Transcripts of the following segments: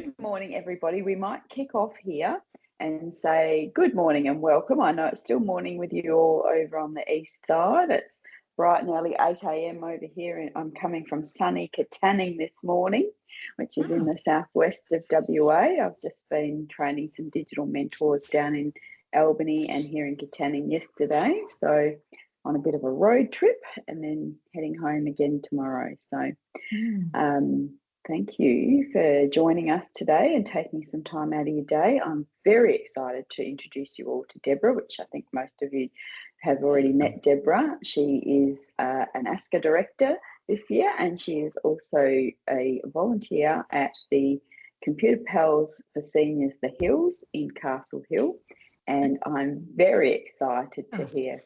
Good morning, everybody. We might kick off here and say good morning and welcome. I know it's still morning with you all over on the east side. It's bright and early 8 a.m. over here, and I'm coming from sunny Katanning this morning, which is in the southwest of WA. I've just been training some digital mentors down in Albany and here in Katanning yesterday, so on a bit of a road trip and then heading home again tomorrow. So thank you for joining us today and taking some time out of your day. I'm very excited to introduce you all to Deborah, which I think most of you have already met Deborah. She is an ASCCA director this year, and she is also a volunteer at the Computer Pals for Seniors, The Hills in Castle Hill. And I'm very excited to hear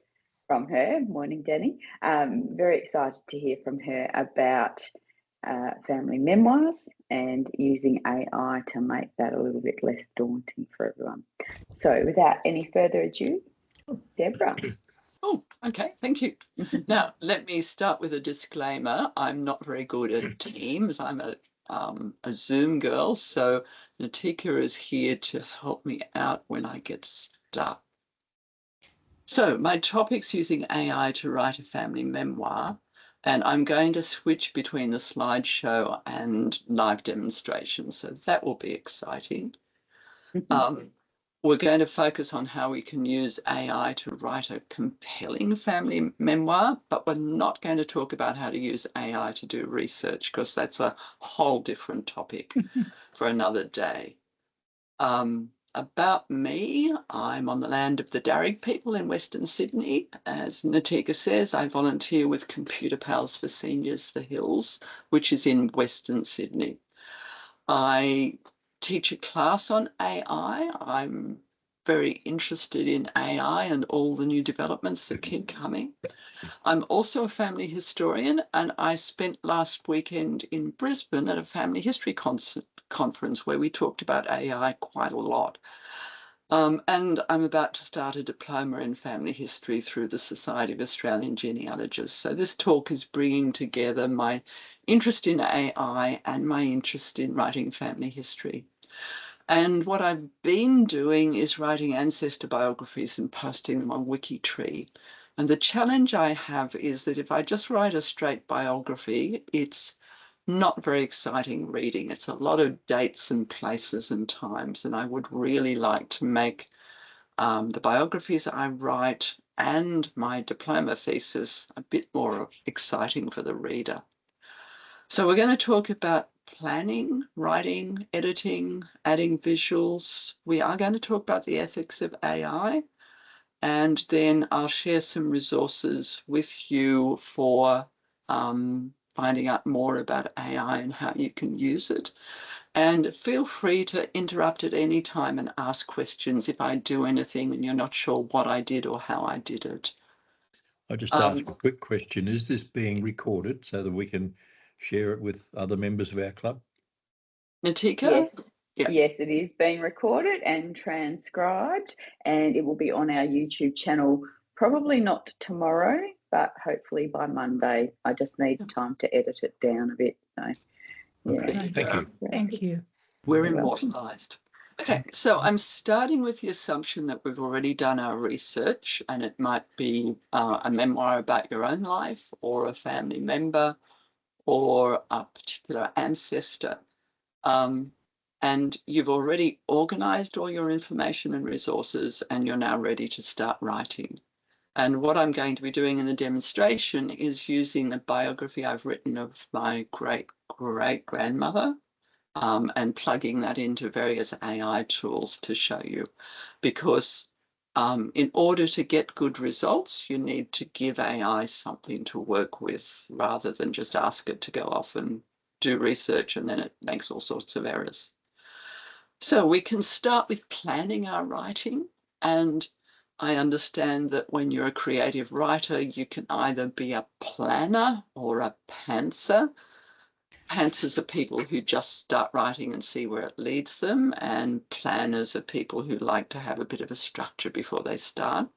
from her. Morning, Danny. Very excited to hear from her about family memoirs and using AI to make that a little bit less daunting for everyone. So without any further ado, Deborah. Oh, okay, thank you. Now, let me start with a disclaimer. I'm not very good at Teams. I'm a Zoom girl, so Natika is here to help me out when I get stuck. So my topic's using AI to write a family memoir, and I'm going to switch between the slideshow and live demonstration, so that will be exciting. We're going to focus on how we can use AI to write a compelling family memoir, but we're not going to talk about how to use AI to do research, because that's a whole different topic for another day. About me, I'm on the land of the Darug people in Western Sydney. As Natika says, I volunteer with Computer Pals for Seniors, The Hills, which is in Western Sydney. I teach a class on AI. I'm very interested in AI and all the new developments that keep coming. I'm also a family historian, and I spent last weekend in Brisbane at a family history conference where we talked about AI quite a lot. And I'm about to start a diploma in family history through the Society of Australian Genealogists. So this talk is bringing together my interest in AI and my interest in writing family history. And what I've been doing is writing ancestor biographies and posting them on Wikitree. And the challenge I have is that if I just write a straight biography, it's not very exciting reading. It's a lot of dates and places and times, and I would really like to make the biographies I write and my diploma thesis a bit more exciting for the reader. So we're going to talk about planning, writing, editing, adding visuals. We are going to talk about the ethics of AI, and then I'll share some resources with you for finding out more about AI and how you can use it. And feel free to interrupt at any time and ask questions if I do anything and you're not sure what I did or how I did it. I'll just ask a quick question. Is this being recorded so that we can share it with other members of our club? Natika? Yes. Yeah. Yes, it is being recorded and transcribed, and it will be on our YouTube channel, probably not tomorrow, but hopefully by Monday. I just need time to edit it down a bit. So, yeah. Okay, thank you. Thank you. We're immortalized. Okay, so I'm starting with the assumption that we've already done our research, and it might be a memoir about your own life or a family member or a particular ancestor. And you've already organized all your information and resources, and you're now ready to start writing. And what I'm going to be doing in the demonstration is using the biography I've written of my great-great-grandmother and plugging that into various AI tools to show you. Because in order to get good results, you need to give AI something to work with rather than just ask it to go off and do research and then it makes all sorts of errors. So we can start with planning our writing, and I understand that when you're a creative writer, you can either be a planner or a pantser. Pantsers are people who just start writing and see where it leads them, and planners are people who like to have a bit of a structure before they start.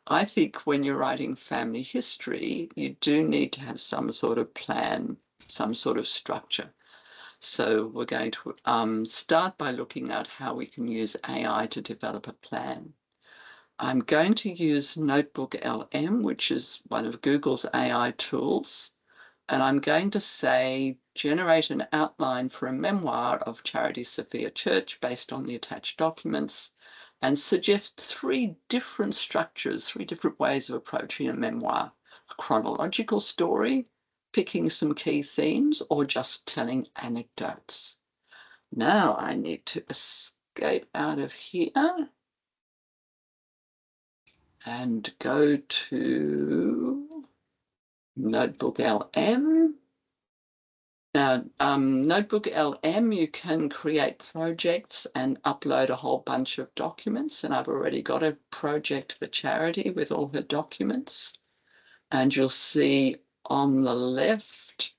I think when you're writing family history, you do need to have some sort of plan, some sort of structure. So we're going to start by looking at how we can use AI to develop a plan. I'm going to use Notebook LM, which is one of Google's AI tools, and I'm going to say, generate an outline for a memoir of Charity Sophia Church based on the attached documents, and suggest 3 different structures, 3 different ways of approaching a memoir: a chronological story, picking some key themes, or just telling anecdotes. Now I need to escape out of here and go to Notebook LM. Now, Notebook LM, you can create projects and upload a whole bunch of documents, and I've already got a project for Charity with all her documents. And you'll see on the left,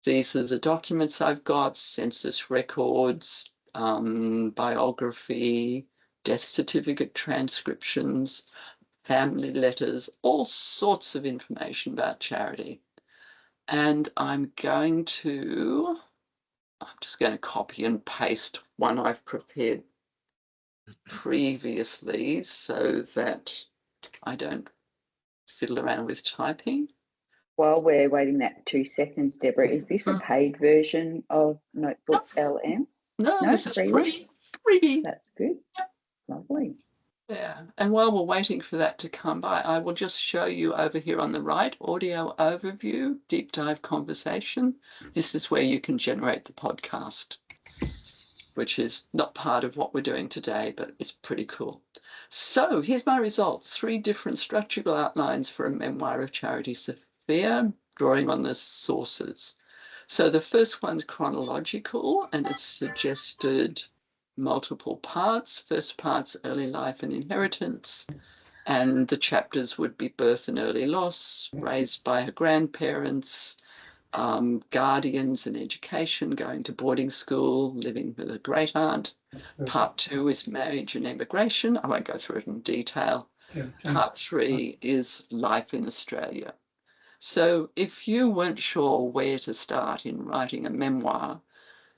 these are the documents I've got: census records, biography, death certificate transcriptions, family letters, all sorts of information about Charity. And I'm just going to copy and paste one I've prepared previously so that I don't fiddle around with typing. While we're waiting that 2 seconds, Deborah, is this a paid version of Notebook LM? No, this is free. Freebie. That's good. Yep. Lovely. Yeah, and while we're waiting for that to come by, I will just show you over here on the right, audio overview, deep dive conversation. This is where you can generate the podcast, which is not part of what we're doing today, but it's pretty cool. So here's my results: 3 different structural outlines for a memoir of Charity Sophia, drawing on the sources. So the first one's chronological, and it's suggested multiple parts. First part's early life and inheritance, and the chapters would be birth and early loss, raised by her grandparents, guardians and education, going to boarding school, living with a great aunt. Part 2 is marriage and emigration. I won't go through it in detail. Part 3 is life in Australia. So if you weren't sure where to start in writing a memoir,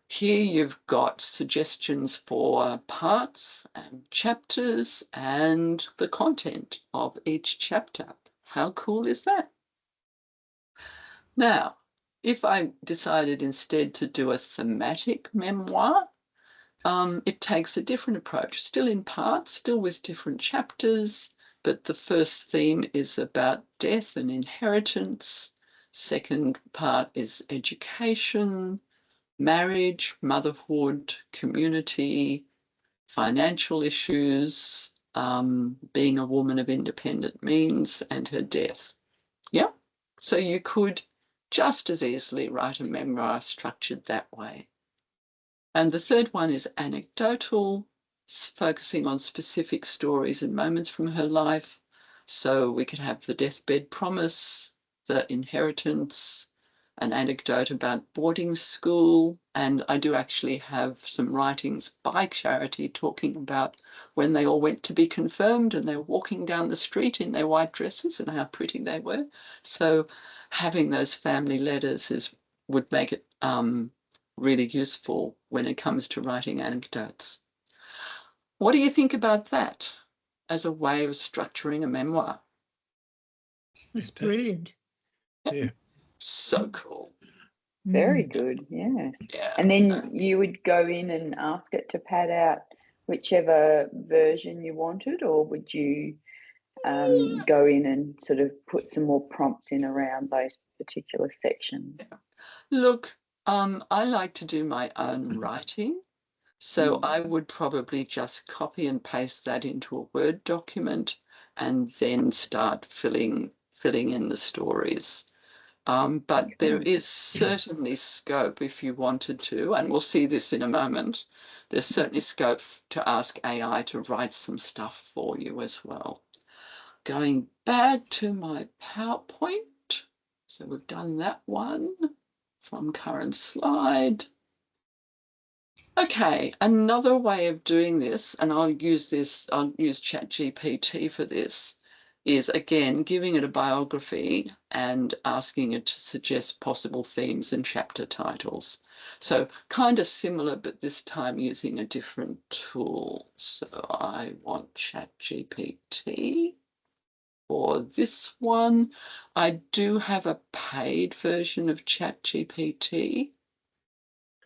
here you've got suggestions for parts and chapters and the content of each chapter. How cool is that? Now, if I decided instead to do a thematic memoir, it takes a different approach, still in parts, still with different chapters, but the first theme is about death and inheritance. Second part is education, marriage, motherhood, community, financial issues, being a woman of independent means, and her death. Yeah, so you could just as easily write a memoir structured that way. And the third one is anecdotal, focusing on specific stories and moments from her life. So we could have the deathbed promise, the inheritance, an anecdote about boarding school, and I do actually have some writings by Charity talking about when they all went to be confirmed and they were walking down the street in their white dresses and how pretty they were. So having those family letters would make it really useful when it comes to writing anecdotes. What do you think about that as a way of structuring a memoir? It's brilliant. Yeah. So cool. Very good, yes. Yeah. And then you would go in and ask it to pad out whichever version you wanted, or would you go in and sort of put some more prompts in around those particular sections? Yeah. Look, I like to do my own writing, so I would probably just copy and paste that into a Word document and then start filling in the stories. But there is certainly scope if you wanted to, and we'll see this in a moment, there's certainly scope to ask AI to write some stuff for you as well. Going back to my PowerPoint, so we've done that one from current slide. Okay, another way of doing this, and I'll use ChatGPT for this, is, again, giving it a biography and asking it to suggest possible themes and chapter titles. So kind of similar, but this time using a different tool. So I want ChatGPT for this one. I do have a paid version of ChatGPT.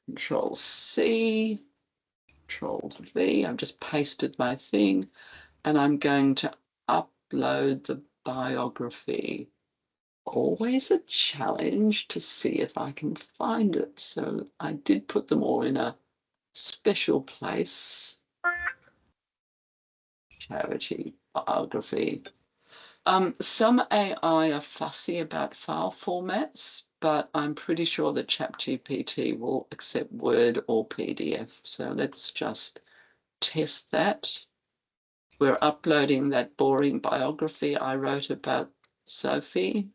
Control C, Control V. I've just pasted my thing, and I'm going to upload the biography. Always a challenge to see if I can find it. So I did put them all in a special place. Charity biography. Some AI are fussy about file formats, but I'm pretty sure that ChatGPT will accept Word or PDF. So let's just test that. We're uploading that boring biography I wrote about Sophie.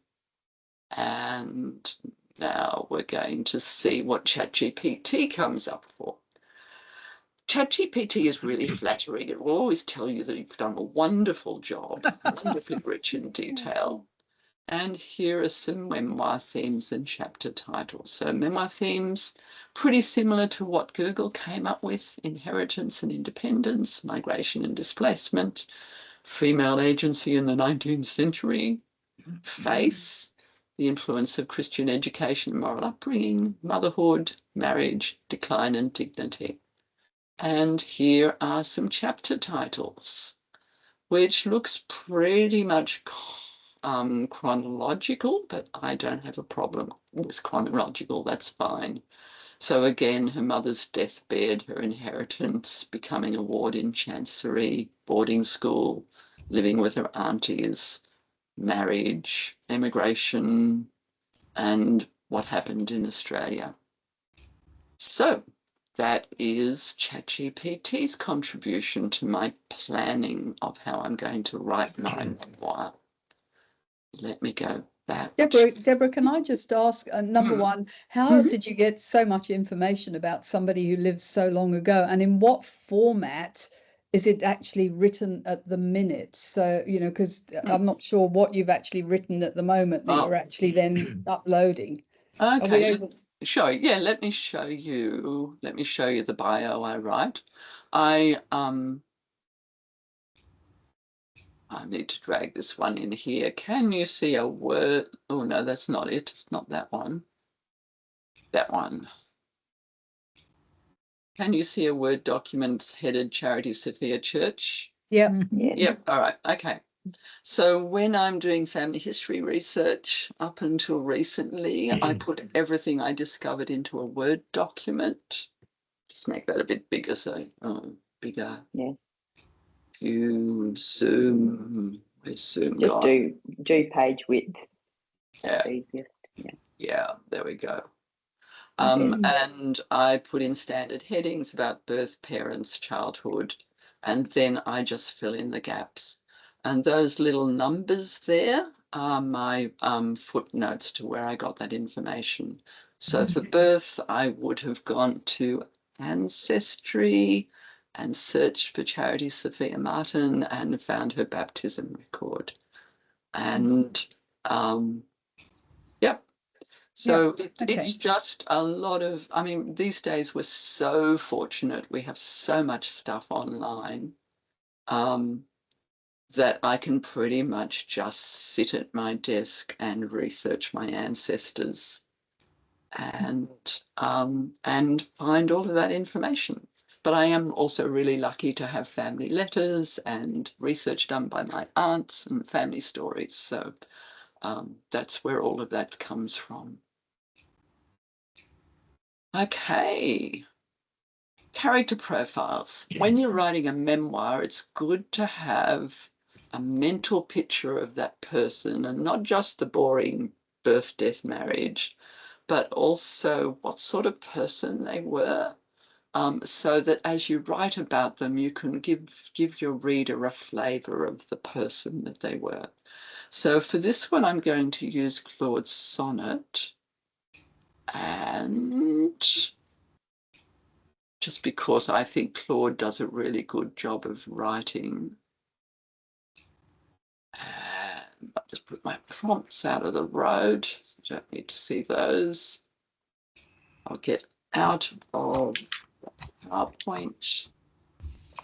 And now we're going to see what ChatGPT comes up for. ChatGPT is really flattering. It will always tell you that you've done a wonderful job, wonderfully rich in detail. And here are some memoir themes and chapter titles. So memoir themes, pretty similar to what Google came up with: inheritance and independence, migration and displacement, female agency in the 19th century, faith, the influence of Christian education and moral upbringing, motherhood, marriage, decline and dignity. And here are some chapter titles, which looks pretty much chronological, but I don't have a problem with chronological, that's fine. So again, her mother's deathbed, her inheritance, becoming a ward in Chancery, boarding school, living with her aunties, marriage, emigration, and what happened in Australia. So that is ChatGPT's contribution to my planning of how I'm going to write my memoir. Let me go back. Deborah, can I just ask, number one, how did you get so much information about somebody who lived so long ago, and in what format is it actually written at the minute? So, you know, because I'm not sure what you've actually written at the moment that you're actually then uploading. Okay, sure. Yeah, let me show you the bio I write. I need to drag this one in here. Can you see a word? Oh, no, that's not it. It's not that one. That one. Can you see a Word document headed Charity Sophia Church? Yeah. Yep. All right. Okay. So when I'm doing family history research, up until recently, I put everything I discovered into a Word document. Just make that a bit bigger, so bigger. Yeah. You zoom. Where's Zoom Just gone? do page width. Yeah. Easiest. Yeah. Yeah. There we go. And I put in standard headings about birth, parents, childhood, and then I just fill in the gaps. And those little numbers there are my footnotes to where I got that information. So for birth, I would have gone to Ancestry and searched for Charity Sophia Martin and found her baptism record. And yep. So it's just a lot of, I mean, these days we're so fortunate. We have so much stuff online that I can pretty much just sit at my desk and research my ancestors and find all of that information. But I am also really lucky to have family letters and research done by my aunts and family stories. So that's where all of that comes from. Okay. Character profiles. When you're writing a memoir, it's good to have a mental picture of that person, and not just the boring birth, death, marriage, but also what sort of person they were, so that as you write about them, you can give your reader a flavour of the person that they were. So for this one, I'm going to use Claude's sonnet. And just because I think Claude does a really good job of writing. I'll just put my prompts out of the road. You don't need to see those. I'll get out of PowerPoint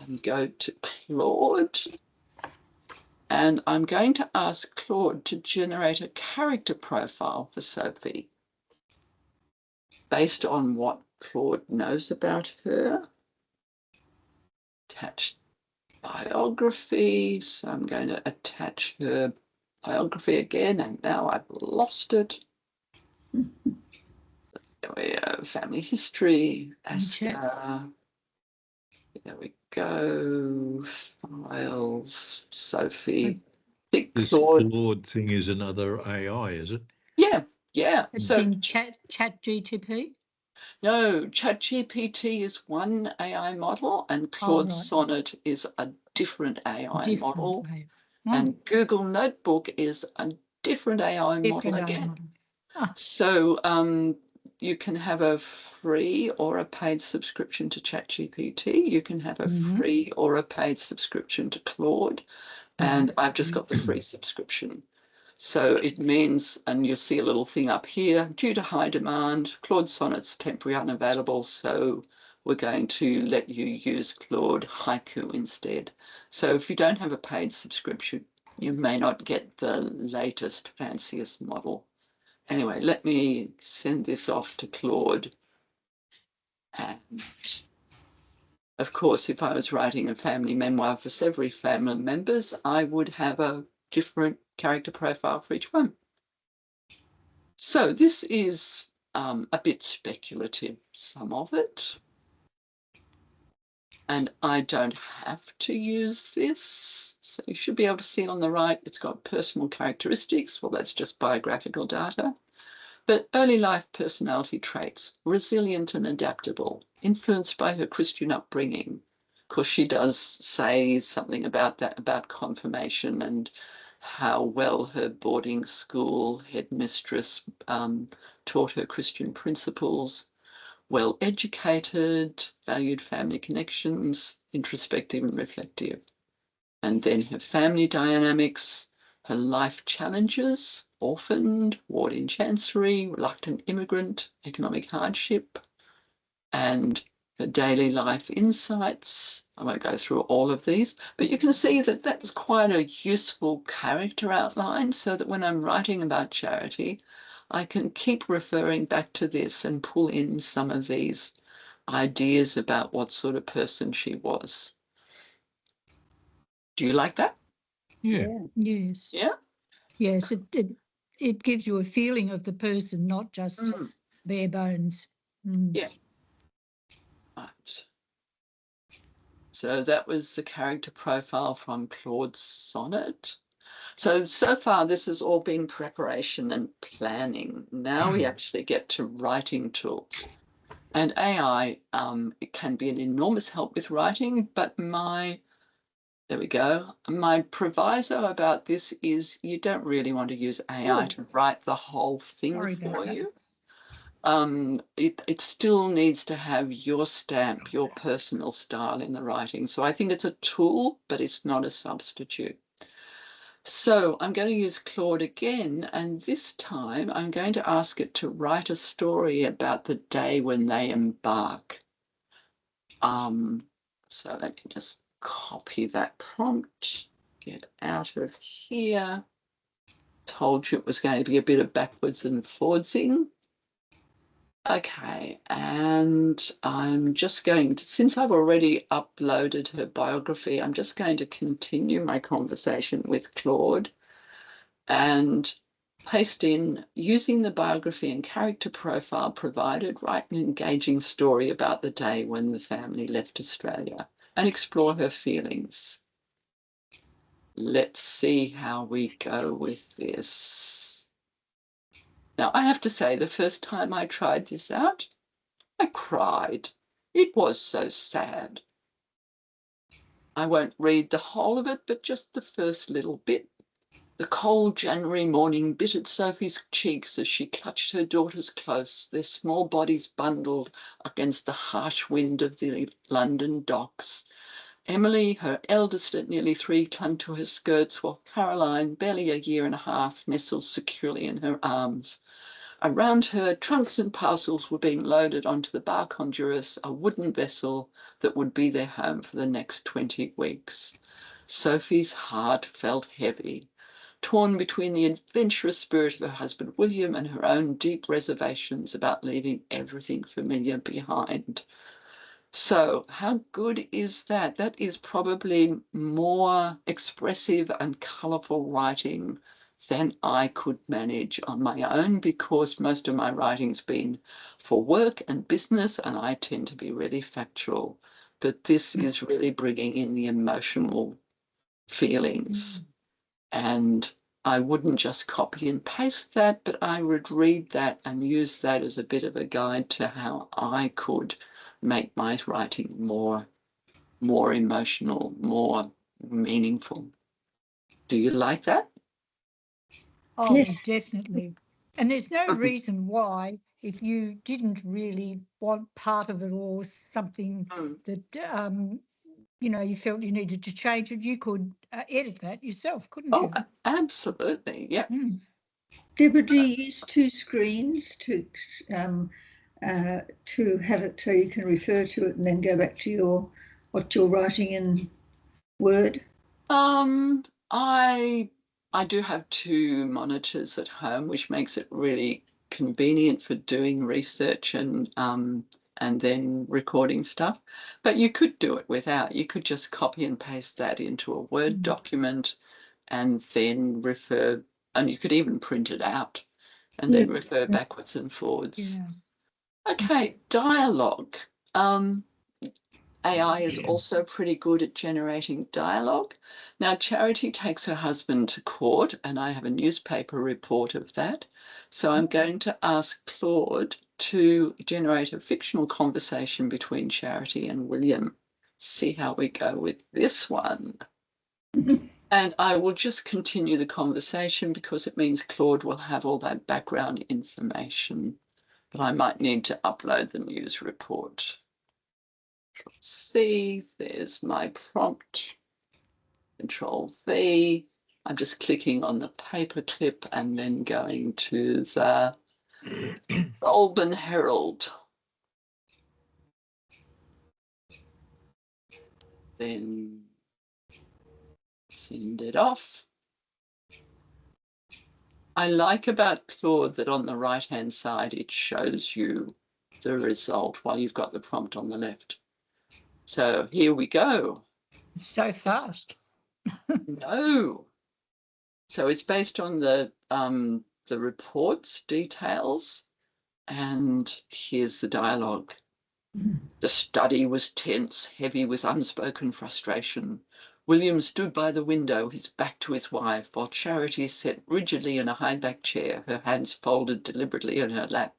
and go to Claude. And I'm going to ask Claude to generate a character profile for Sophie based on what Claude knows about her. Attach biography. So I'm going to attach her biography again, and now I've lost it. There we go. Family history, ASCCA. There we go. Files, Sophie. This Claude. Claude thing is another AI, is it? Yeah, yeah. It's So in chat GTP. no, ChatGPT is one AI model, and Claude right. Sonnet is a different AI model, way. and Google Notebook is a different AI model Different again. model. Ah. So you can have a free or a paid subscription to ChatGPT. You can have a free or a paid subscription to Claude, and I've just got the free subscription. So it means, and you'll see a little thing up here, due to high demand, Claude Sonnet's temporary unavailable, so we're going to let you use Claude Haiku instead. So if you don't have a paid subscription, you may not get the latest, fanciest model. Anyway, let me send this off to Claude. And of course, if I was writing a family memoir for several family members, I would have a different character profile for each one. So this is a bit speculative, some of it. And I don't have to use this. So you should be able to see on the right, it's got personal characteristics. Well, that's just biographical data. But early life personality traits, resilient and adaptable, influenced by her Christian upbringing. Of course, she does say something about that, about confirmation and how well her boarding school headmistress taught her Christian principles. Well educated, valued family connections, introspective and reflective. And then her family dynamics, her life challenges, orphaned, ward in chancery, reluctant immigrant, economic hardship, and her daily life insights. I won't go through all of these, but you can see that that's quite a useful character outline, so that when I'm writing about Charity, I can keep referring back to this and pull in some of these ideas about what sort of person she was. Do you like that? Yeah. Yes. Yeah? Yes, it gives you a feeling of the person, not just bare bones. Yeah. Right. So that was the character profile from Claude Sonnet. So far, this has all been preparation and planning. Now we actually get to writing tools. And AI, it can be an enormous help with writing, but there we go. My proviso about this is you don't really want to use AI to write the whole thing for you. It still needs to have your stamp, your personal style in the writing. So I think it's a tool, but it's not a substitute. So I'm going to use Claude again, and this time I'm going to ask it to write a story about the day when they embark. So let me just copy that prompt, get out of here. Told you it was going to be a bit of backwards and forwardsing. Okay, and I'm just going to, since I've already uploaded her biography, I'm just going to continue my conversation with Claude and paste in, using the biography and character profile provided, write an engaging story about the day when the family left Australia and explore her feelings. Let's see how we go with this. Now, I have to say, the first time I tried this out, I cried. It was so sad. I won't read the whole of it, but just the first little bit. The cold January morning bit at Sophie's cheeks as she clutched her daughters close, their small bodies bundled against the harsh wind of the London docks. Emily, her eldest at nearly 3, clung to her skirts, while Caroline, barely a year and a half, nestled securely in her arms. Around her, trunks and parcels were being loaded onto the Bark Honduras, a wooden vessel that would be their home for the next 20 weeks. Sophie's heart felt heavy, torn between the adventurous spirit of her husband William and her own deep reservations about leaving everything familiar behind. So how good is that? That is probably more expressive and colourful writing than I could manage on my own, because most of my writing's been for work and business, and I tend to be really factual. But this is really bringing in the emotional feelings. And I wouldn't just copy and paste that, but I would read that and use that as a bit of a guide to how I could make my writing more emotional, more meaningful. Do you like that? Oh, Yes. definitely. And there's no reason why, if you didn't really want part of it or something that, you know, you felt you needed to change it, you could edit that yourself, couldn't you? Oh, absolutely, yeah. Deborah, do you use 2 screens to have it so you can refer to it and then go back to what you're writing in Word? I do have 2 monitors at home, which makes it really convenient for doing research and then recording stuff. But you could do it without. You could just copy and paste that into a Word document and then refer, and you could even print it out and then refer backwards and forwards. Yeah. Okay, dialogue. AI is also pretty good at generating dialogue. Now, Charity takes her husband to court, and I have a newspaper report of that. So I'm going to ask Claude to generate a fictional conversation between Charity and William. See how we go with this one. And I will just continue the conversation because it means Claude will have all that background information, but I might need to upload the news report. C, there's my prompt, Control V. I'm just clicking on the paperclip and then going to the Goulburn Herald. Then send it off. I like about Claude that on the right-hand side, it shows you the result while you've got the prompt on the left. So here we go. It's so fast. No. So it's based on the report's details, and here's the dialogue. The study was tense, heavy with unspoken frustration. William stood by the window, his back to his wife, while Charity sat rigidly in a high-back chair, her hands folded deliberately in her lap.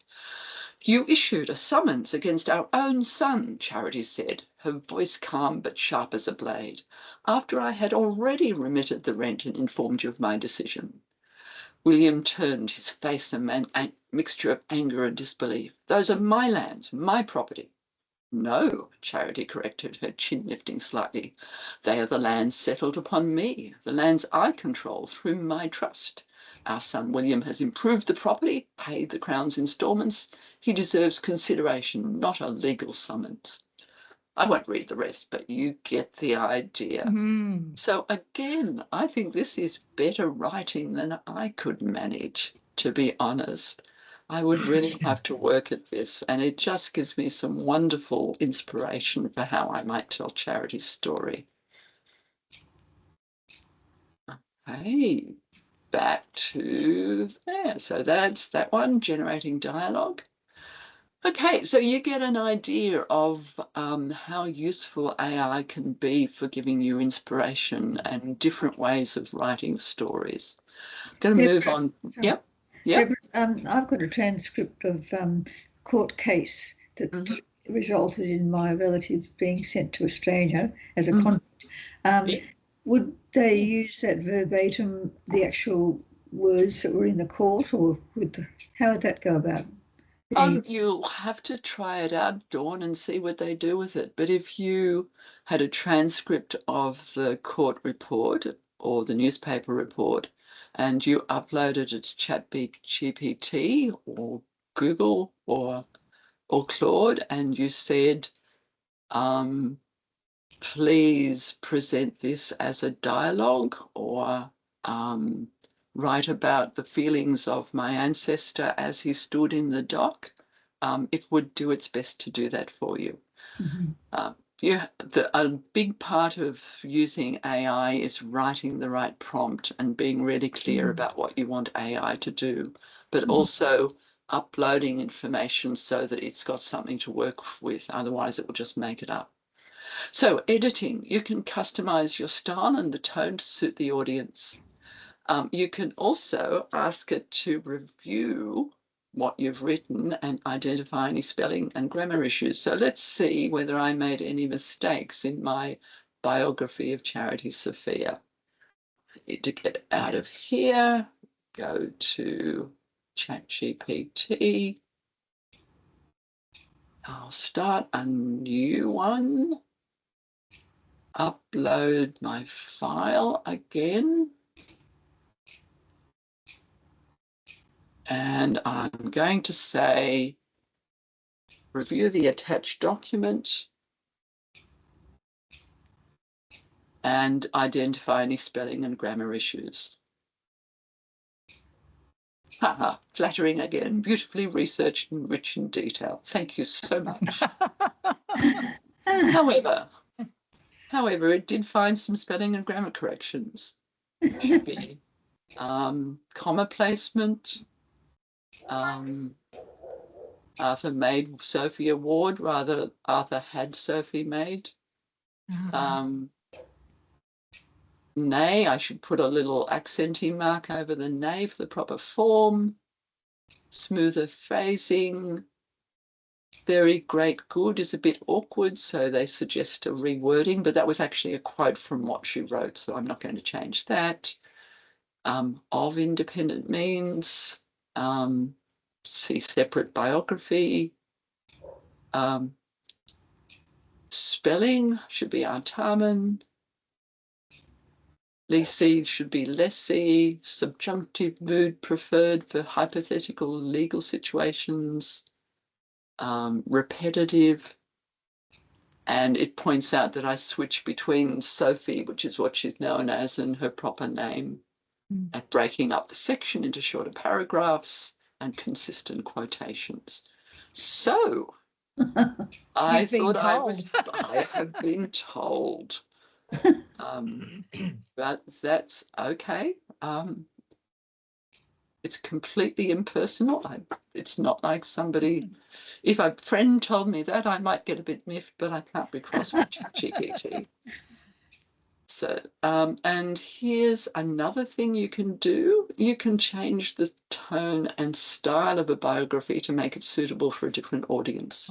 You issued a summons against our own son, Charity said, her voice calm but sharp as a blade, after I had already remitted the rent and informed you of my decision. William turned, his face a mixture of anger and disbelief. Those are my lands, my property. No, Charity corrected, her chin lifting slightly. They are the lands settled upon me, the lands I control through my trust. Our son William has improved the property, paid the Crown's instalments. He deserves consideration, not a legal summons. I won't read the rest, but you get the idea. So again, I think this is better writing than I could manage, to be honest. I would really have to work at this, and it just gives me some wonderful inspiration for how I might tell Charity's story. Okay. Back to there. So that's that one, generating dialogue. Okay, so you get an idea of how useful AI can be for giving you inspiration and different ways of writing stories. I'm going to move on. Yep. Deborah, I've got a transcript of a court case that resulted in my relative being sent to Australia as a convict. Would they use that verbatim, the actual words that were in the court, or how would that go about? You'll have to try it out, Dawn, and see what they do with it. But if you had a transcript of the court report or the newspaper report and you uploaded it to ChatGPT or Google or Claude, and you said, please present this as a dialogue, or write about the feelings of my ancestor as he stood in the dock, it would do its best to do that for you. A big part of using AI is writing the right prompt and being really clear about what you want AI to do, but also uploading information so that it's got something to work with. Otherwise, it will just make it up. So editing, you can customize your style and the tone to suit the audience. You can also ask it to review what you've written and identify any spelling and grammar issues. So let's see whether I made any mistakes in my biography of Charity Sophia. I need to get out of here, go to ChatGPT. I'll start a new one. Upload my file again. And I'm going to say, review the attached document and identify any spelling and grammar issues. Haha, flattering again, beautifully researched and rich in detail. Thank you so much. However, it did find some spelling and grammar corrections. Should be comma placement. Arthur made Sophie a ward, rather Arthur had Sophie made. Nay, I should put a little accenting mark over the nay for the proper form. Smoother phrasing. Very great good is a bit awkward, so they suggest a rewording, but that was actually a quote from what she wrote, so I'm not going to change that. Of independent means. See separate biography. Spelling should be Artaman. Lessee should be lessee. Subjunctive mood preferred for hypothetical legal situations. Repetitive. And it points out that I switch between Sophie, which is what she's known as, and her proper name, at breaking up the section into shorter paragraphs and consistent quotations. So I thought I have been told. But that's okay. It's completely impersonal. It's not like somebody, if a friend told me that, I might get a bit miffed, but I can't be cross with ChatGPT. So, and here's another thing you can do. You can change the tone and style of a biography to make it suitable for a different audience.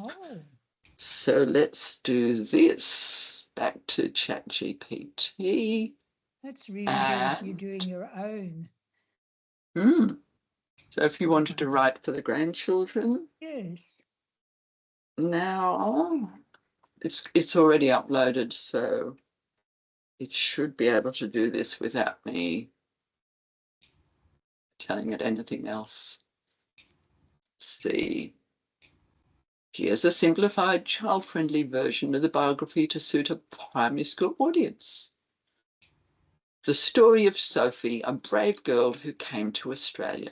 So let's do this. Back to ChatGPT. That's really good if you're doing your own. So if you wanted to write for the grandchildren. Yes. Now, it's already uploaded, so it should be able to do this without me telling it anything else. Let's see. Here's a simplified, child-friendly version of the biography to suit a primary school audience. The story of Sophie, a brave girl who came to Australia.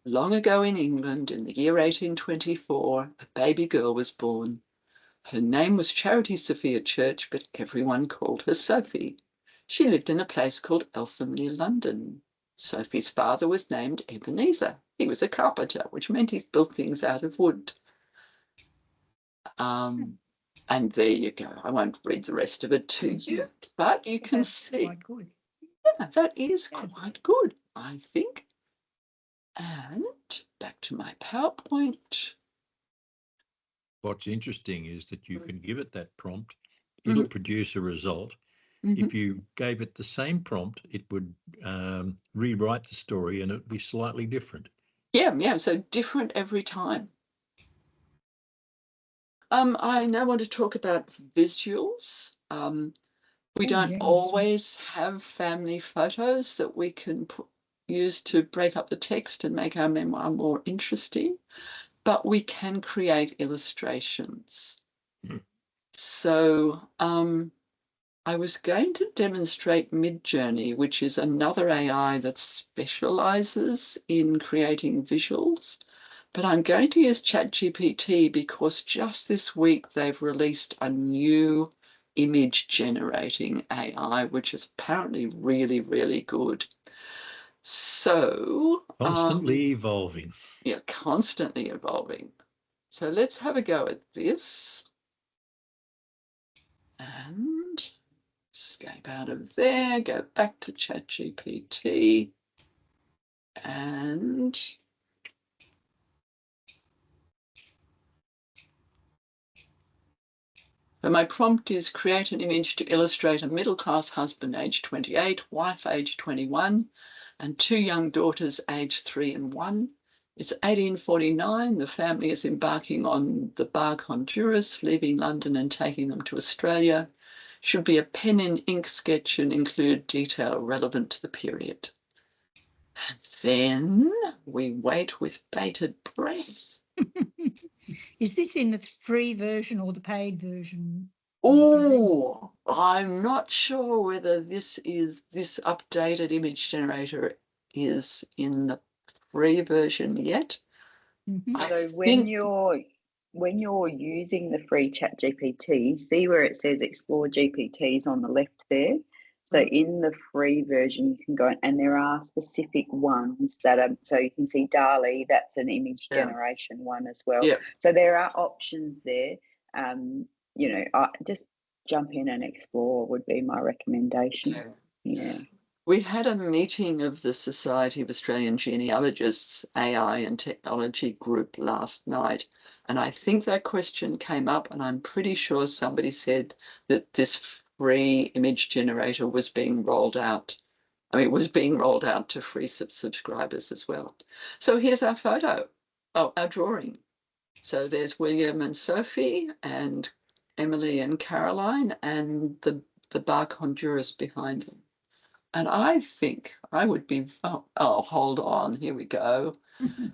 Long ago in England, in the year 1824, a baby girl was born. Her name was Charity Sophia Church, but everyone called her Sophie. She lived in a place called Eltham near London. Sophie's father was named Ebenezer. He was a carpenter, which meant he built things out of wood. And there you go. I won't read the rest of it to you, but you can see. Quite good. Yeah, that is quite good, I think. And back to my PowerPoint. What's interesting is that you can give it that prompt, it'll produce a result. If you gave it the same prompt, it would rewrite the story and it would be slightly different. Yeah, so different every time. I now want to talk about visuals. We don't always have family photos that we can use to break up the text and make our memoir more interesting, but we can create illustrations. So I was going to demonstrate Midjourney, which is another AI that specializes in creating visuals. But I'm going to use ChatGPT because just this week they've released a new image generating AI, which is apparently really, really good. So constantly evolving. Yeah, constantly evolving. So let's have a go at this. And escape out of there, go back to ChatGPT, and so my prompt is create an image to illustrate a middle-class husband aged 28, wife aged 21, and 2 young daughters aged 3 and 1. It's 1849. The family is embarking on the bark Honduras, leaving London and taking them to Australia. Should be a pen and ink sketch and include detail relevant to the period. And then we wait with bated breath. Is this in the free version or the paid version? Oh, I'm not sure whether this updated image generator is in the free version yet. So when you're using the free ChatGPT, see where it says explore GPTs on the left there. So in the free version, you can go and there are specific ones that are, so you can see DALL-E, that's an image generation one as well. Yeah. So there are options there. You know, just jump in and explore would be my recommendation. Yeah. We had a meeting of the Society of Australian Genealogists AI and Technology group last night, and I think that question came up, and I'm pretty sure somebody said that this free image generator was being rolled out. I mean, it was being rolled out to free subscribers as well. So here's our photo, our drawing. So there's William and Sophie and Emily and Caroline and the bark Honduras behind them. And I think I would be, oh, hold on, here we go.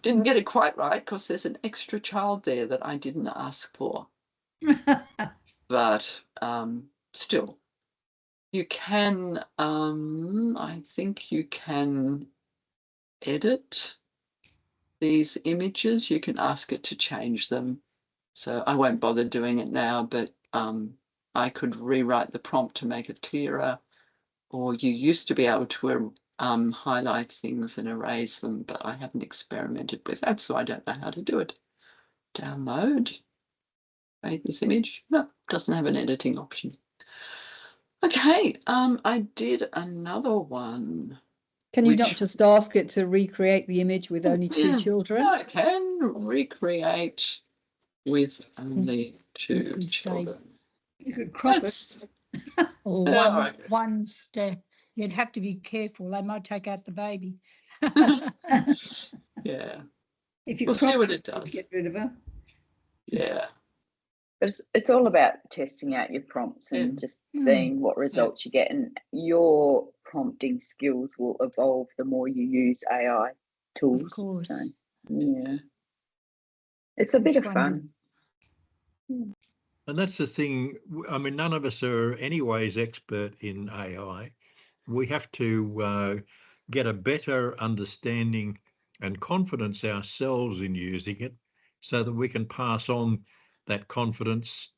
Didn't get it quite right because there's an extra child there that I didn't ask for. But still, you can, I think you can edit these images. You can ask it to change them. So I won't bother doing it now, but I could rewrite the prompt to make it clearer. Or you used to be able to highlight things and erase them, but I haven't experimented with that, so I don't know how to do it. Download. Create this image. No, doesn't have an editing option. Okay, I did another one. Can you not just ask it to recreate the image with only 2 children? No, I can recreate with only 2 children. You could crop it. Or one step. You'd have to be careful. They might take out the baby. Yeah. If you we'll see what it does. Get rid of her. Yeah. But it's all about testing out your prompts and just seeing what results you get. And your prompting skills will evolve the more you use AI tools. Of course. So, yeah. It's a bit of fun. And that's the thing. I mean, none of us are anyways expert in AI. We have to get a better understanding and confidence ourselves in using it so that we can pass on that confidence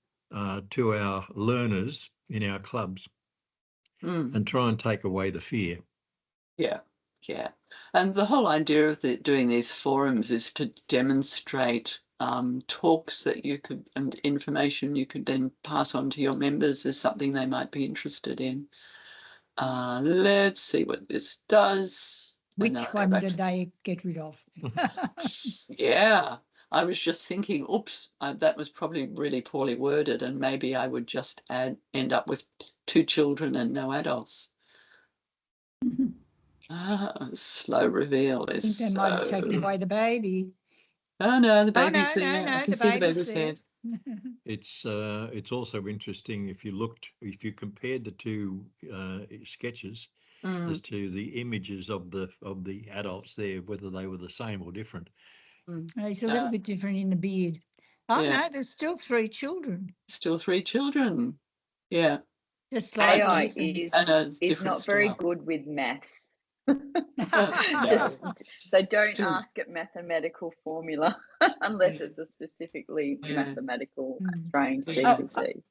to our learners in our clubs and try and take away the fear. Yeah, yeah. And the whole idea of doing these forums is to demonstrate talks that you could and information you could then pass on to your members as something they might be interested in. Let's see what this does. Which one did they get rid of? Yeah, I was just thinking, oops, that was probably really poorly worded, and maybe I would just end up with 2 children and no adults. Slow reveal is I think they might have taken away the baby. Oh no, the baby's there. I can see the baby's head. It's also interesting if you compared the two sketches as to the images of the adults there, whether they were the same or different. He's a little bit different in the beard. Oh Yeah. no, there's still 3 children. Still 3 children. Yeah. Just slightly AI different. is not very good with maths. No. So don't Still. ask it mathematical formula unless it's a specifically mathematical trained GPT.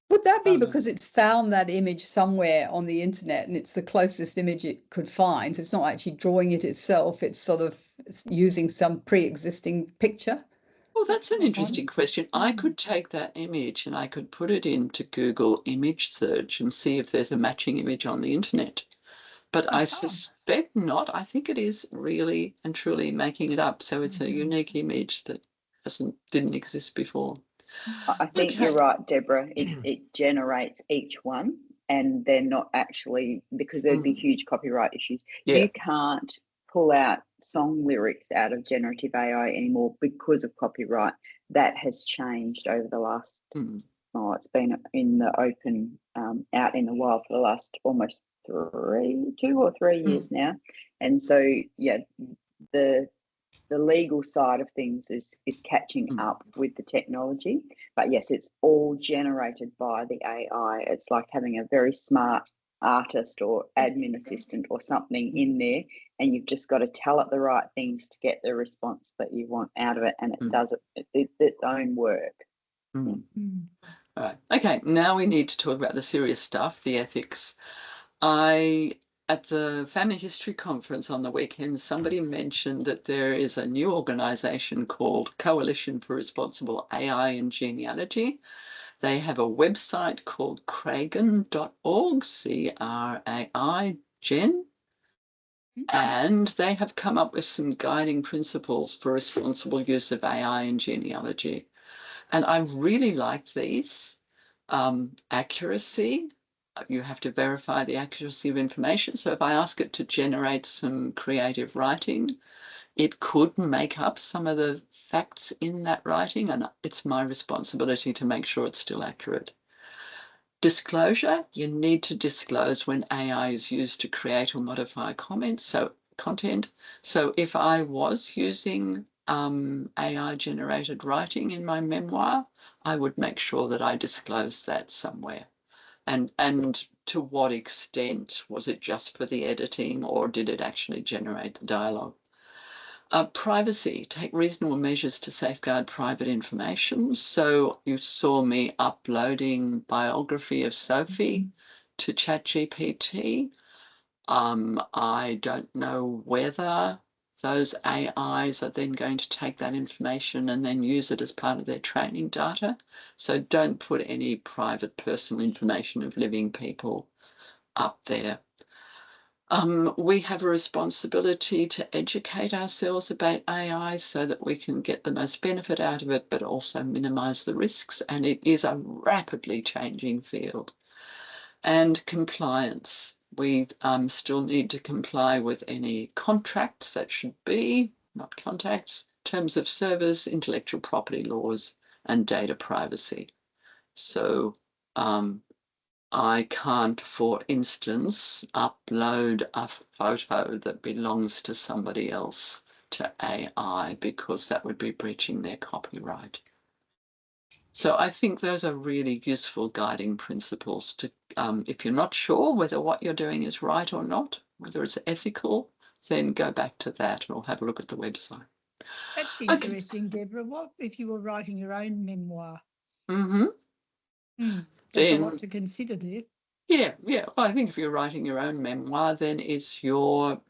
Would that be because it's found that image somewhere on the internet and it's the closest image it could find? It's not actually drawing it itself. It's sort of using some pre-existing picture. Well, that's an interesting question. I could take that image and I could put it into Google image search and see if there's a matching image on the internet. But I suspect not. I think it is really and truly making it up. So it's a unique image that didn't exist before. I think you're right, Deborah. It generates each one, and they're not actually, because there'd be huge copyright issues. Yeah. You can't pull out song lyrics out of generative AI anymore because of copyright. That has changed over the last, it's been in the open, out in the wild for the last almost 2 or 3 years now. And so, yeah, the legal side of things is catching up with the technology. But yes, it's all generated by the AI. It's like having a very smart artist or admin assistant or something in there, and you've just got to tell it the right things to get the response that you want out of it, and it does it's its own work. All right. Okay, now we need to talk about the serious stuff, the ethics. At the Family History Conference on the weekend, somebody mentioned that there is a new organisation called Coalition for Responsible AI and Genealogy. They have a website called craigen.org, C-R-A-I, Gen, and they have come up with some guiding principles for responsible use of AI in genealogy. And I really like these. Accuracy. You have to verify the accuracy of information. So if I ask it to generate some creative writing, it could make up some of the facts in that writing, and it's my responsibility to make sure it's still accurate. Disclosure, you need to disclose when AI is used to create or modify content. So if I was using AI-generated writing in my memoir, I would make sure that I disclose that somewhere. And to what extent? Was it just for the editing, or did it actually generate the dialogue? Privacy, take reasonable measures to safeguard private information. So you saw me uploading biography of Sophie to ChatGPT. I don't know whether those AIs are then going to take that information and then use it as part of their training data. So don't put any private personal information of living people up there. We have a responsibility to educate ourselves about AI so that we can get the most benefit out of it, but also minimize the risks. And it is a rapidly changing field. And compliance. We still need to comply with any contracts that should be, not contacts, terms of service, intellectual property laws, and data privacy. So I can't, for instance, upload a photo that belongs to somebody else to AI because that would be breaching their copyright. So I think those are really useful guiding principles to, if you're not sure whether what you're doing is right or not, whether it's ethical, then go back to that or have a look at the website. That's interesting, Deborah. What if you were writing your own memoir? There's a lot to consider there. Yeah. Well, I think if you're writing your own memoir, then it's your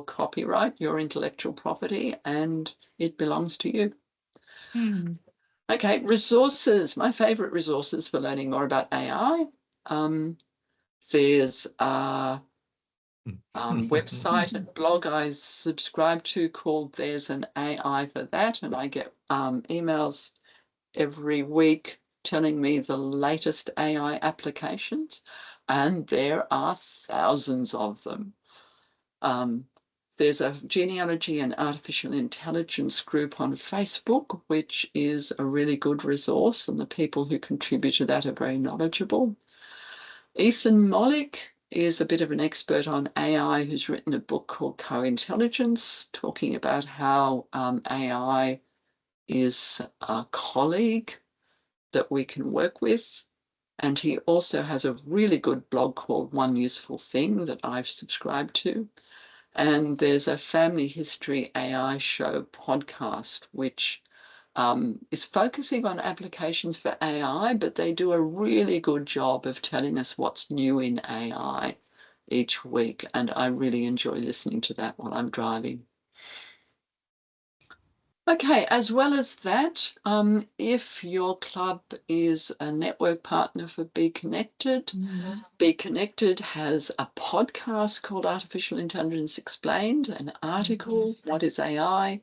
copyright, your intellectual property, and it belongs to you. Okay, resources. My favourite resources for learning more about AI. There's a website and blog I subscribe to called There's an AI for That, and I get emails every week telling me the latest AI applications, and there are thousands of them. There's a genealogy and artificial intelligence group on Facebook, which is a really good resource, and the people who contribute to that are very knowledgeable. Ethan Mollick is a bit of an expert on AI, who's written a book called Co-Intelligence, talking about how AI is a colleague that we can work with. And he also has a really good blog called One Useful Thing that I've subscribed to. And there's a family history AI show podcast, which is focusing on applications for AI, but they do a really good job of telling us what's new in AI each week. And I really enjoy listening to that while I'm driving. Okay, as well as that, if your club is a network partner for Be Connected, Be Connected has a podcast called Artificial Intelligence Explained, an article, What is AI?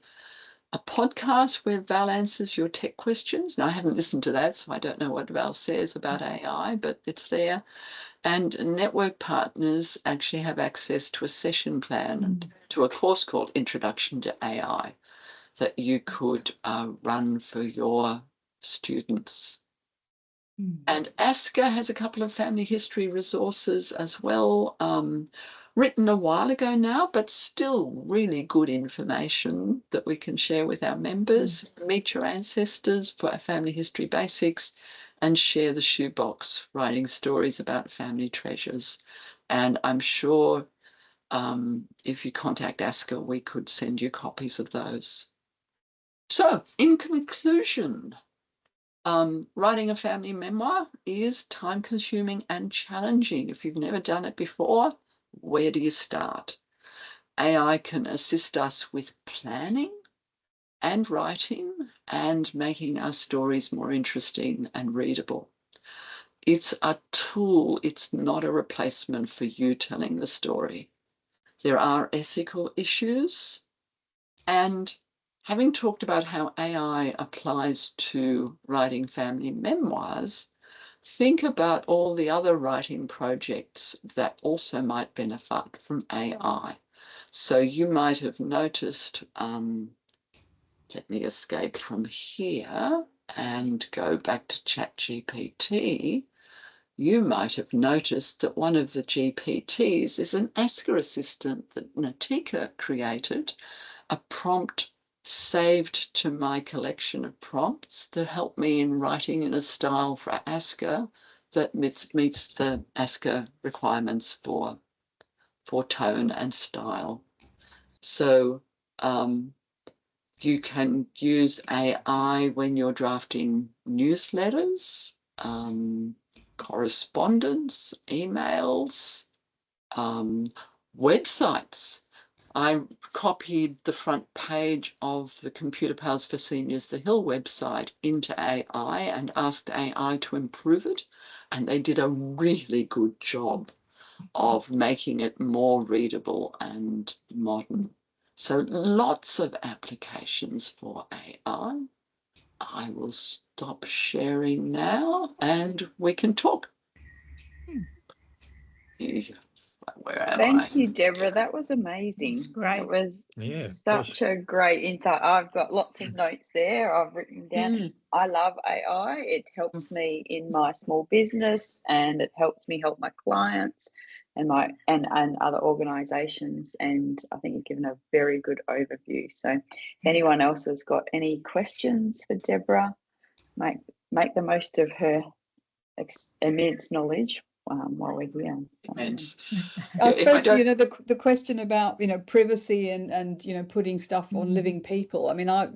A podcast where Val answers your tech questions. Now, I haven't listened to that, so I don't know what Val says about AI, but it's there. And network partners actually have access to a session plan, to a course called Introduction to AI, that you could run for your students. And ASCCA has a couple of family history resources as well, written a while ago now, but still really good information that we can share with our members. Meet Your Ancestors for Family History Basics, and Share the Shoebox, writing stories about family treasures. And I'm sure if you contact ASCCA, we could send you copies of those. So, in conclusion, writing a family memoir is time-consuming and challenging. If you've never done it before, where do you start? AI can assist us with planning and writing and making our stories more interesting and readable. It's a tool, it's not a replacement for you telling the story. There are ethical issues, and having talked about how AI applies to writing family memoirs, think about all the other writing projects that also might benefit from AI. So you might have noticed, let me escape from here and go back to ChatGPT. You might have noticed that one of the GPTs is an ASCCA assistant that Natika created, a prompt saved to my collection of prompts that help me in writing in a style for ASCCA that meets the ASCCA requirements for tone and style. So you can use AI when you're drafting newsletters, correspondence, emails, websites. I copied the front page of the Computer Powers for Seniors The Hill website into AI and asked AI to improve it, and they did a really good job of making it more readable and modern. So lots of applications for AI. I will stop sharing now and we can talk. Where am I? Thank you, Deborah. That was amazing. That's great. It was such a great insight. I've got lots of notes there. I've written down. I love AI. It helps me in my small business, and it helps me help my clients and other organisations. And I think you've given a very good overview. So, if anyone else has got any questions for Deborah, make the most of her immense knowledge. While we're here. I suppose, the question about, privacy and putting stuff on living people. I mean, I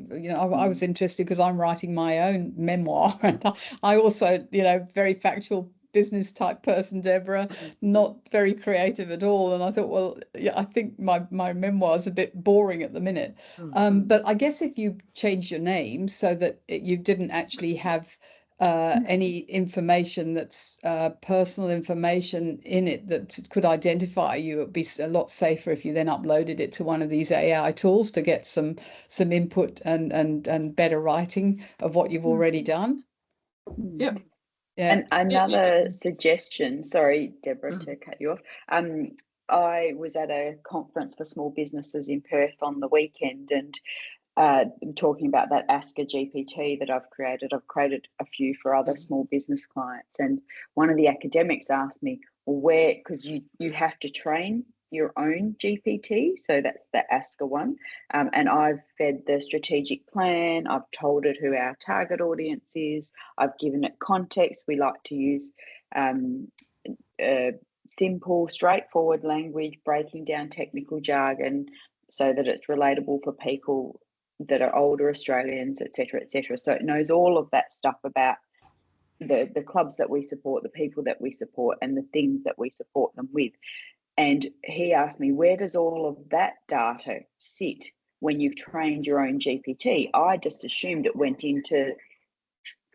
was interested because I'm writing my own memoir, and I also, very factual business type person, Deborah, not very creative at all. And I thought, well, yeah, I think my memoir is a bit boring at the minute. But I guess if you change your name so that you didn't actually have any information that's personal information in it that could identify you, it would be a lot safer if you then uploaded it to one of these AI tools to get some input and better writing of what you've already done. Yep. Yeah. And another suggestion, sorry, Deborah, to cut you off. I was at a conference for small businesses in Perth on the weekend, and talking about that ASCCA GPT that I've created. I've created a few for other small business clients, and one of the academics asked me, well, where, because you have to train your own GPT, so that's the ASCCA one, and I've fed the strategic plan, I've told it who our target audience is, I've given it context. We like to use simple, straightforward language, breaking down technical jargon so that it's relatable for people that are older Australians, etc., etc. So it knows all of that stuff about the clubs that we support, the people that we support, and the things that we support them with. And he asked me, where does all of that data sit when you've trained your own GPT? I just assumed it went into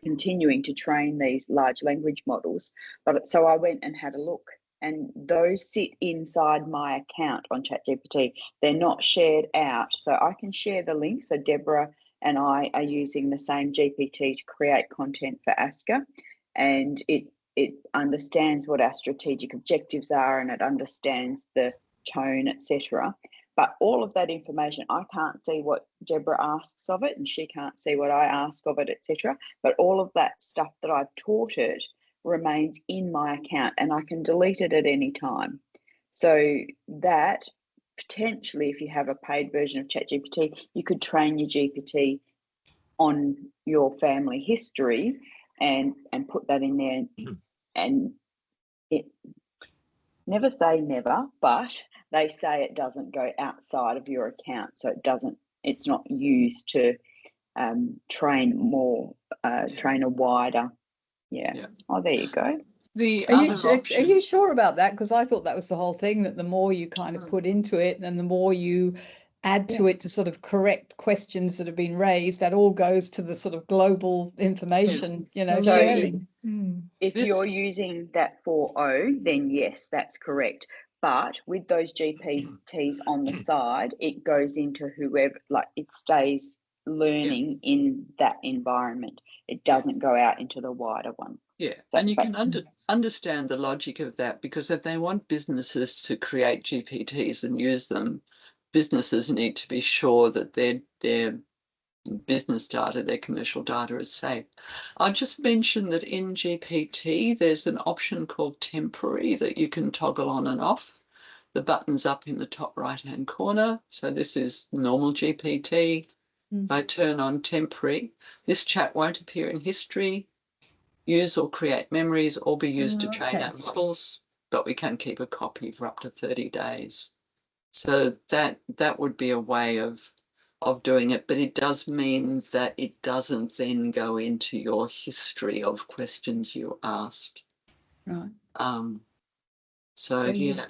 continuing to train these large language models. But so I went and had a look, and those sit inside my account on ChatGPT. They're not shared out. So I can share the link. So Deborah and I are using the same GPT to create content for ASCCA, and it understands what our strategic objectives are, and it understands the tone, etc. But all of that information, I can't see what Deborah asks of it, and she can't see what I ask of it, etc. But all of that stuff that I've taught it remains in my account, and I can delete it at any time. So that potentially, if you have a paid version of ChatGPT, you could train your GPT on your family history and put that in there. And it, never say never, but they say it doesn't go outside of your account, so it's not used to train a wider. Yeah. Oh, there you go. Are you sure about that? Because I thought that was the whole thing, that the more you kind of put into it and the more you add to it to sort of correct questions that have been raised, that all goes to the sort of global information, sharing. If you're using that 4.0, then yes, that's correct. But with those GPTs on the side, it goes into whoever, like it stays learning in that environment. It doesn't go out into the wider one. Yeah, so, and you can understand the logic of that, because if they want businesses to create GPTs and use them, businesses need to be sure that their business data, their commercial data is safe. I'll just mention that in GPT, there's an option called temporary that you can toggle on and off. The button's up in the top right-hand corner. So this is normal GPT. If I turn on temporary, this chat won't appear in history, use or create memories, or be used to train our models, but we can keep a copy for up to 30 days. So that would be a way of doing it, but it does mean that it doesn't then go into your history of questions you asked. Right. So yeah.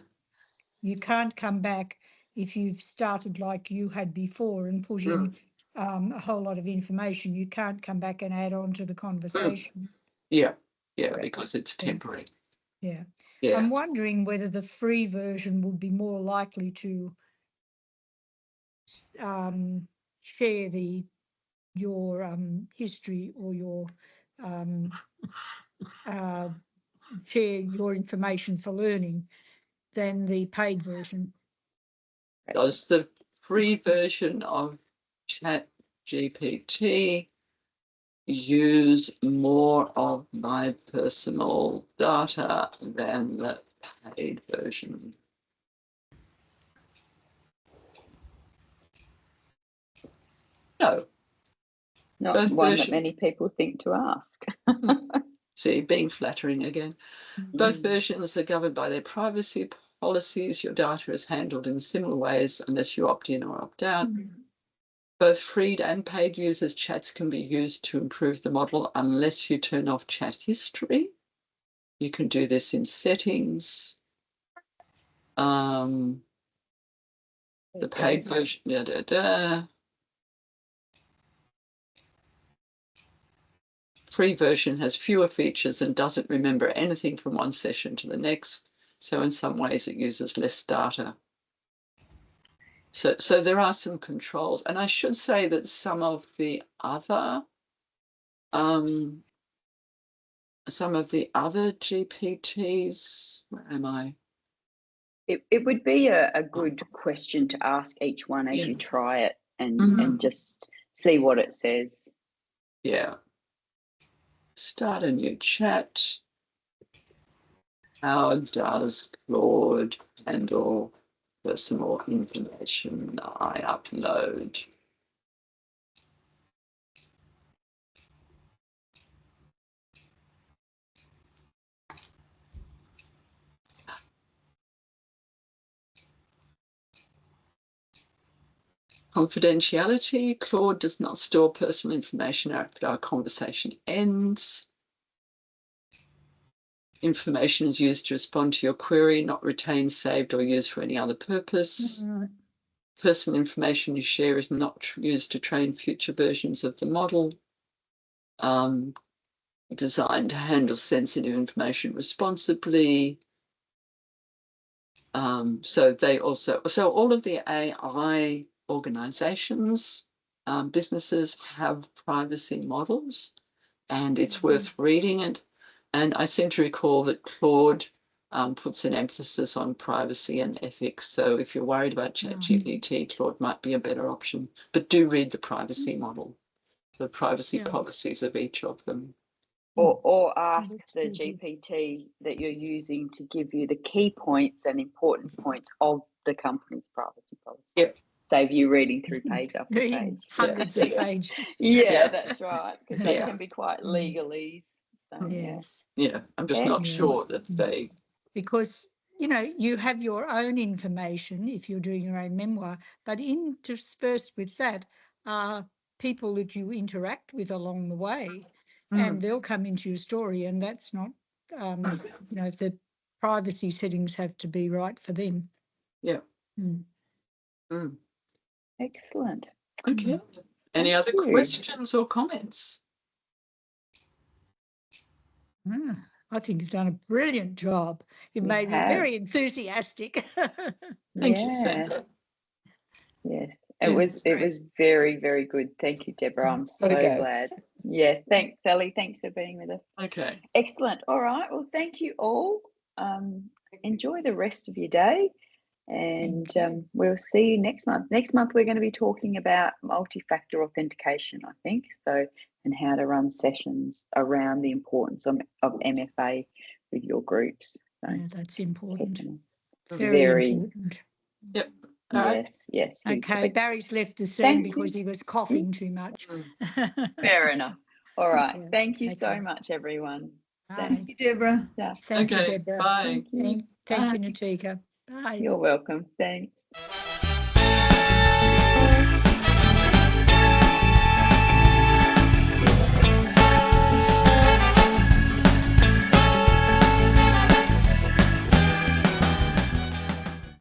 You can't come back if you've started like you had before and put in a whole lot of information. You can't come back and add on to the conversation. Yeah, because it's temporary. Yeah. I'm wondering whether the free version would be more likely to share your history or your share your information for learning than the paid version. Does the free version of ChatGPT use more of my personal data than the paid version? No. Not one that many people think to ask. See, being flattering again. Both versions are governed by their privacy policies. Your data is handled in similar ways unless you opt in or opt out. Both free and paid users' chats can be used to improve the model unless you turn off chat history. You can do this in settings. The paid version, Free version has fewer features and doesn't remember anything from one session to the next. So in some ways it uses less data. So there are some controls. And I should say that some of the other GPTs, where am I? it would be a good question to ask each one as you try it and just see what it says. Yeah. Start a new chat. How does Claude handle personal information I upload? Confidentiality. Claude does not store personal information after our conversation ends. Information is used to respond to your query, not retained, saved, or used for any other purpose. Personal information you share is not used to train future versions of the model. Designed to handle sensitive information responsibly. So all of the AI organizations, businesses have privacy models, and it's worth reading it. And I seem to recall that Claude puts an emphasis on privacy and ethics. So if you're worried about ChatGPT, Claude might be a better option. But do read the privacy model, the privacy policies of each of them. Or ask the GPT that you're using to give you the key points and important points of the company's privacy policy. Yep. Save you reading through page after page. Hundreds of pages. Yeah, that's right. Because they can be quite legalese. So, yes. Yeah, I'm just not sure that they... Because, you know, you have your own information if you're doing your own memoir, but interspersed with that are people that you interact with along the way, and they'll come into your story, and that's not, you know, the privacy settings have to be right for them. Yeah. Excellent. Okay. Any other questions or comments? I think you've done a brilliant job. You've made me very enthusiastic. Thank you, Sandra. Yes, it was very, very good. Thank you, Deborah. I'm so glad. Yeah, thanks, Sally. Thanks for being with us. Okay. Excellent. All right. Well, thank you all. Enjoy the rest of your day, and we'll see you next month. Next month, we're going to be talking about multi-factor authentication, I think, and how to run sessions around the importance of MFA with your groups. So yeah, that's important. Very important. Yep. Yes. Okay, Barry's left the Zoom because he was coughing too much. Fair enough. All right. Yeah. Thank you so much, everyone. Thank you, Deborah. Yeah. Thank you, Deborah. Bye. Thank you, Natika. Bye. You're welcome. Thanks.